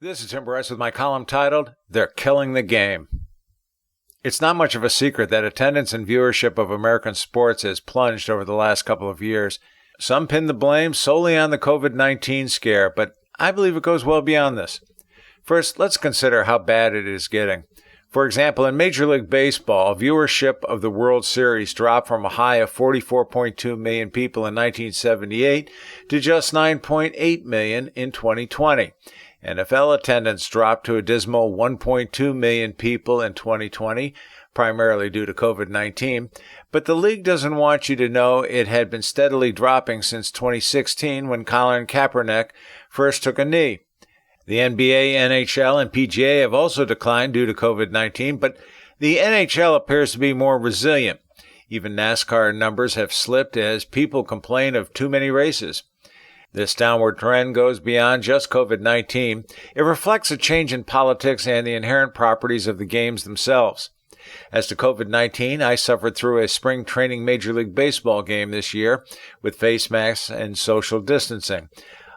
This is Tim Bryce with my column titled, They're Killing the Game. It's not much of a secret that attendance and viewership of American sports has plunged over the last couple of years. Some pin the blame solely on the COVID-19 scare, but I believe it goes well beyond this. First, let's consider how bad it is getting. For example, in Major League Baseball, viewership of the World Series dropped from a high of 44.2 million people in 1978 to just 9.8 million in 2020. NFL attendance dropped to a dismal 1.2 million people in 2020, primarily due to COVID-19, but the league doesn't want you to know it had been steadily dropping since 2016 when Colin Kaepernick first took a knee. The NBA, NHL, and PGA have also declined due to COVID-19, but the NHL appears to be more resilient. Even NASCAR numbers have slipped as people complain of too many races. This downward trend goes beyond just COVID-19. It reflects a change in politics and the inherent properties of the games themselves. As to COVID-19, I suffered through a spring training Major League Baseball game this year with face masks and social distancing.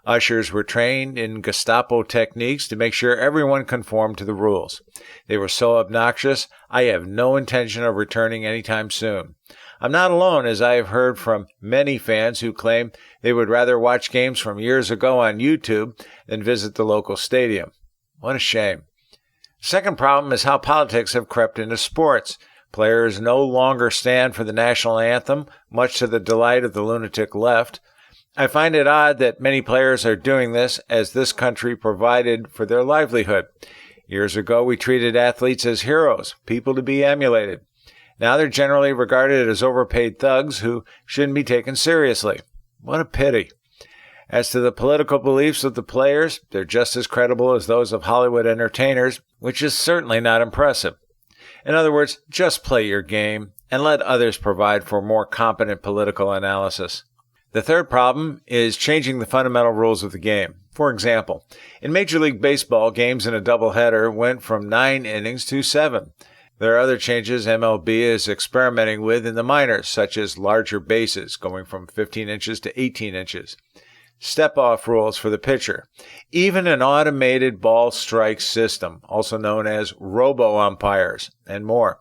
Ushers were trained in Gestapo techniques to make sure everyone conformed to the rules. They were so obnoxious, I have no intention of returning anytime soon. I'm not alone, as I have heard from many fans who claim they would rather watch games from years ago on YouTube than visit the local stadium. What a shame. Second problem is how politics have crept into sports. Players no longer stand for the national anthem, much to the delight of the lunatic left. I find it odd that many players are doing this as this country provided for their livelihood. Years ago, we treated athletes as heroes, people to be emulated. Now they're generally regarded as overpaid thugs who shouldn't be taken seriously. What a pity. As to the political beliefs of the players, they're just as credible as those of Hollywood entertainers, which is certainly not impressive. In other words, just play your game and let others provide for more competent political analysis. The third problem is changing the fundamental rules of the game. For example, in Major League Baseball, games in a doubleheader went from 9 innings to 7. There are other changes MLB is experimenting with in the minors, such as larger bases, going from 15 inches to 18 inches, step-off rules for the pitcher, even an automated ball strike system, also known as robo-umpires, and more.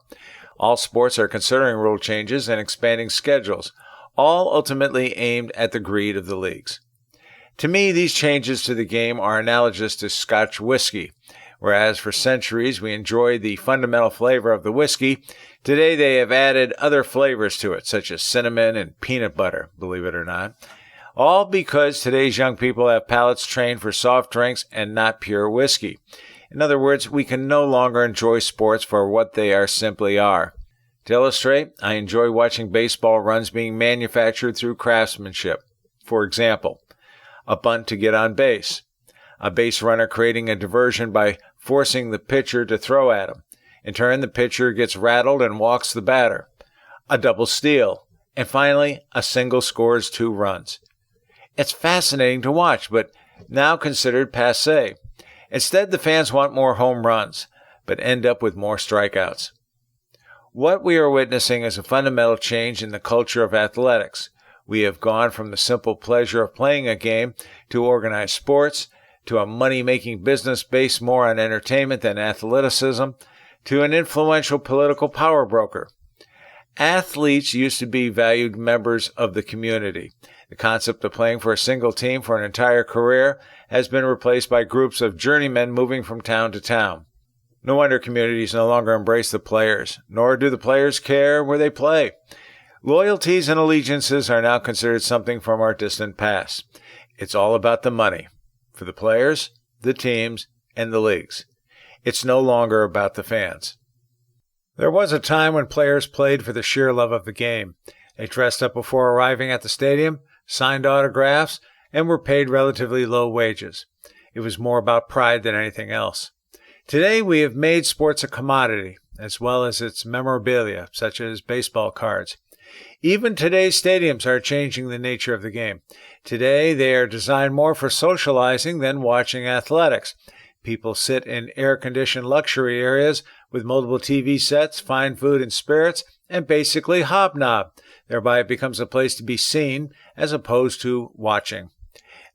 All sports are considering rule changes and expanding schedules, all ultimately aimed at the greed of the leagues. To me, these changes to the game are analogous to Scotch whiskey. Whereas for centuries we enjoyed the fundamental flavor of the whiskey, today they have added other flavors to it, such as cinnamon and peanut butter, believe it or not. All because today's young people have palates trained for soft drinks and not pure whiskey. In other words, we can no longer enjoy sports for what they simply are. To illustrate, I enjoy watching baseball runs being manufactured through craftsmanship. For example, a bunt to get on base, a base runner creating a diversion by forcing the pitcher to throw at him. In turn, the pitcher gets rattled and walks the batter, a double steal, and finally, a single scores 2 runs. It's fascinating to watch, but now considered passé. Instead, the fans want more home runs, but end up with more strikeouts. What we are witnessing is a fundamental change in the culture of athletics. We have gone from the simple pleasure of playing a game to organized sports, to a money-making business based more on entertainment than athleticism, to an influential political power broker. Athletes used to be valued members of the community. The concept of playing for a single team for an entire career has been replaced by groups of journeymen moving from town to town. No wonder communities no longer embrace the players, nor do the players care where they play. Loyalties and allegiances are now considered something from our distant past. It's all about the money. For the players, the teams, and the leagues. It's no longer about the fans. There was a time when players played for the sheer love of the game. They dressed up before arriving at the stadium, signed autographs, and were paid relatively low wages. It was more about pride than anything else. Today, we have made sports a commodity, as well as its memorabilia, such as baseball cards. Even today's stadiums are changing the nature of the game. Today, they are designed more for socializing than watching athletics. People sit in air-conditioned luxury areas with multiple TV sets, fine food and spirits, and basically hobnob. Thereby, it becomes a place to be seen as opposed to watching.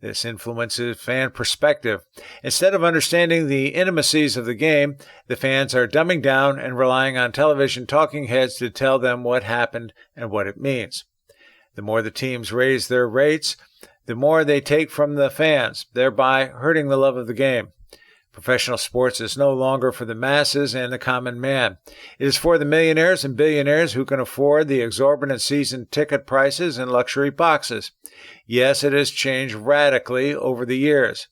This influences fan perspective. Instead of understanding the intimacies of the game, the fans are dumbing down and relying on television talking heads to tell them what happened and what it means. The more the teams raise their rates, the more they take from the fans, thereby hurting the love of the game. Professional sports is no longer for the masses and the common man. It is for the millionaires and billionaires who can afford the exorbitant season ticket prices and luxury boxes. Yes, it has changed radically over the years.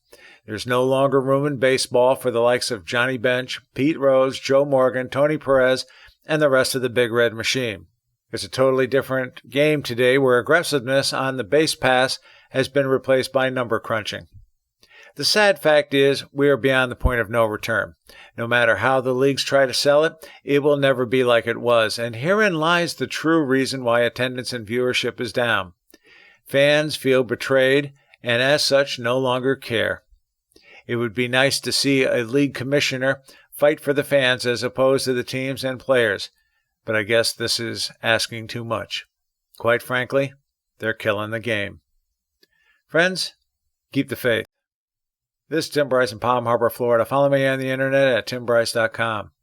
There's no longer room in baseball for the likes of Johnny Bench, Pete Rose, Joe Morgan, Tony Perez, and the rest of the Big Red Machine. It's a totally different game today where aggressiveness on the base pass has been replaced by number crunching. The sad fact is we are beyond the point of no return. No matter how the leagues try to sell it, it will never be like it was, and herein lies the true reason why attendance and viewership is down. Fans feel betrayed and as such no longer care. It would be nice to see a league commissioner fight for the fans as opposed to the teams and players, but I guess this is asking too much. Quite frankly, they're killing the game. Friends, keep the faith. This is Tim Bryce in Palm Harbor, Florida. Follow me on the internet at timbryce.com.